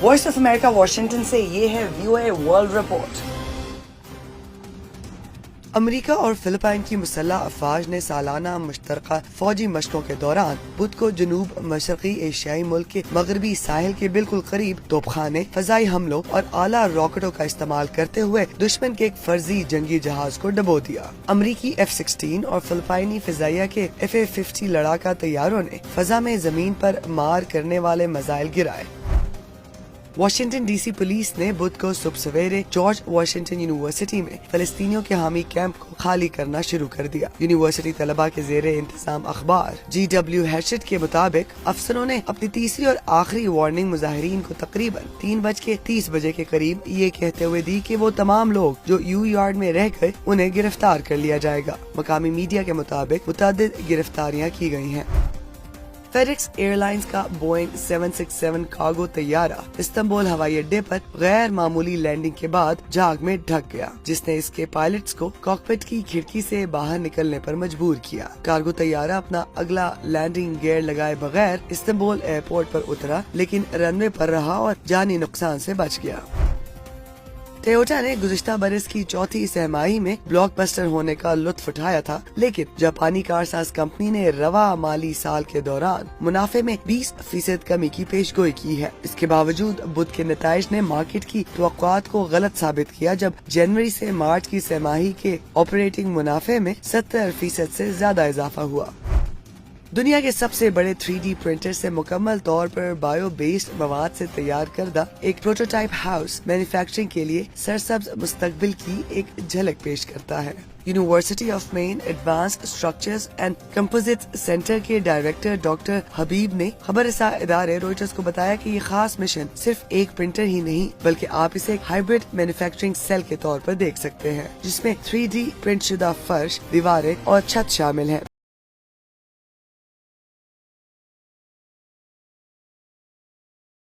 Voice of America Washington से ये है VOA वर्ल्ड रिपोर्ट। अमेरिका और फिलिपाइन की मुसल्लह अफवाज ने सालाना मुश्तरका फौजी मशकों के दौरान बुध को जनूब मशरकी एशियाई मुल्क के मगरबी साहिल के बिल्कुल करीब तोपखाने, फजाई हमलों और आला रॉकेटों का इस्तेमाल करते हुए दुश्मन के एक फर्जी जंगी जहाज को डबो दिया। अमरीकी F-16 और फिलिपाइनी फिजाइया के FA-50 लड़ाका तैयारों ने फजा में जमीन पर मार करने वाले मिसाइल गिराए। वाशिंगटन DC पुलिस ने बुध को सुबह सवेरे जॉर्ज वाशिंगटन यूनिवर्सिटी में फलस्तीनियों के हामी कैंप को खाली करना शुरू कर दिया। यूनिवर्सिटी तलबा के जेरे इंतजाम अखबार GW हैशेट के मुताबिक अफसरों ने अपनी तीसरी और आखिरी वार्निंग मुजाहिरीन को तकरीबन 3:30 बजे के करीब ये कहते हुए दी कि वो तमाम लोग जो यू यार्ड में रह गए उन्हें गिरफ्तार कर लिया जाएगा। मकामी मीडिया के मुताबिक मुतअद्दिद गिरफ्तारियां की गई हैं। फेडेक्स एयरलाइंस का बोइंग 767 कार्गो तैयारा इस्तांबुल हवाई अड्डे पर गैर मामूली लैंडिंग के बाद जाग में ढक गया, जिसने इसके पायलट्स को कॉकपिट की खिड़की से बाहर निकलने पर मजबूर किया। कार्गो तैयारा अपना अगला लैंडिंग गियर लगाए बगैर इस्तांबुल एयरपोर्ट पर उतरा, लेकिन रनवे पर रहा और जानी नुकसान से बच गया। टोयोटा ने गुज़िश्ता बरस की चौथी सहमाही में ब्लॉकबस्टर होने का लुत्फ उठाया था, लेकिन जापानी कारसाज कंपनी ने रवा माली साल के दौरान मुनाफे में 20% कमी की पेशगोई की है। इसके बावजूद बुध के नताइज ने मार्केट की तवक्कुआत को गलत साबित किया, जब जनवरी से मार्च की सहमाही के ऑपरेटिंग मुनाफे में 70% से ज्यादा इजाफा हुआ। दुनिया के सबसे बड़े 3D प्रिंटर से मुकम्मल तौर पर बायो बेस्ड मवाद से तैयार करदा एक प्रोटोटाइप हाउस मैन्युफैक्चरिंग के लिए सरसब्ज मुस्तकबिल की एक झलक पेश करता है। University of main advanced structures and composites centre के डायरेक्टर डॉक्टर हबीब ने खबरसां इदारे रॉयटर्स को बताया कि ये खास मिशन सिर्फ एक प्रिंटर ही नहीं, बल्कि आप इसे एक हाइब्रिड मैन्युफैक्चरिंग सेल के तौर पर देख सकते हैं, जिसमें 3D प्रिंट शुदा फर्श, दीवारें और छत शामिल है।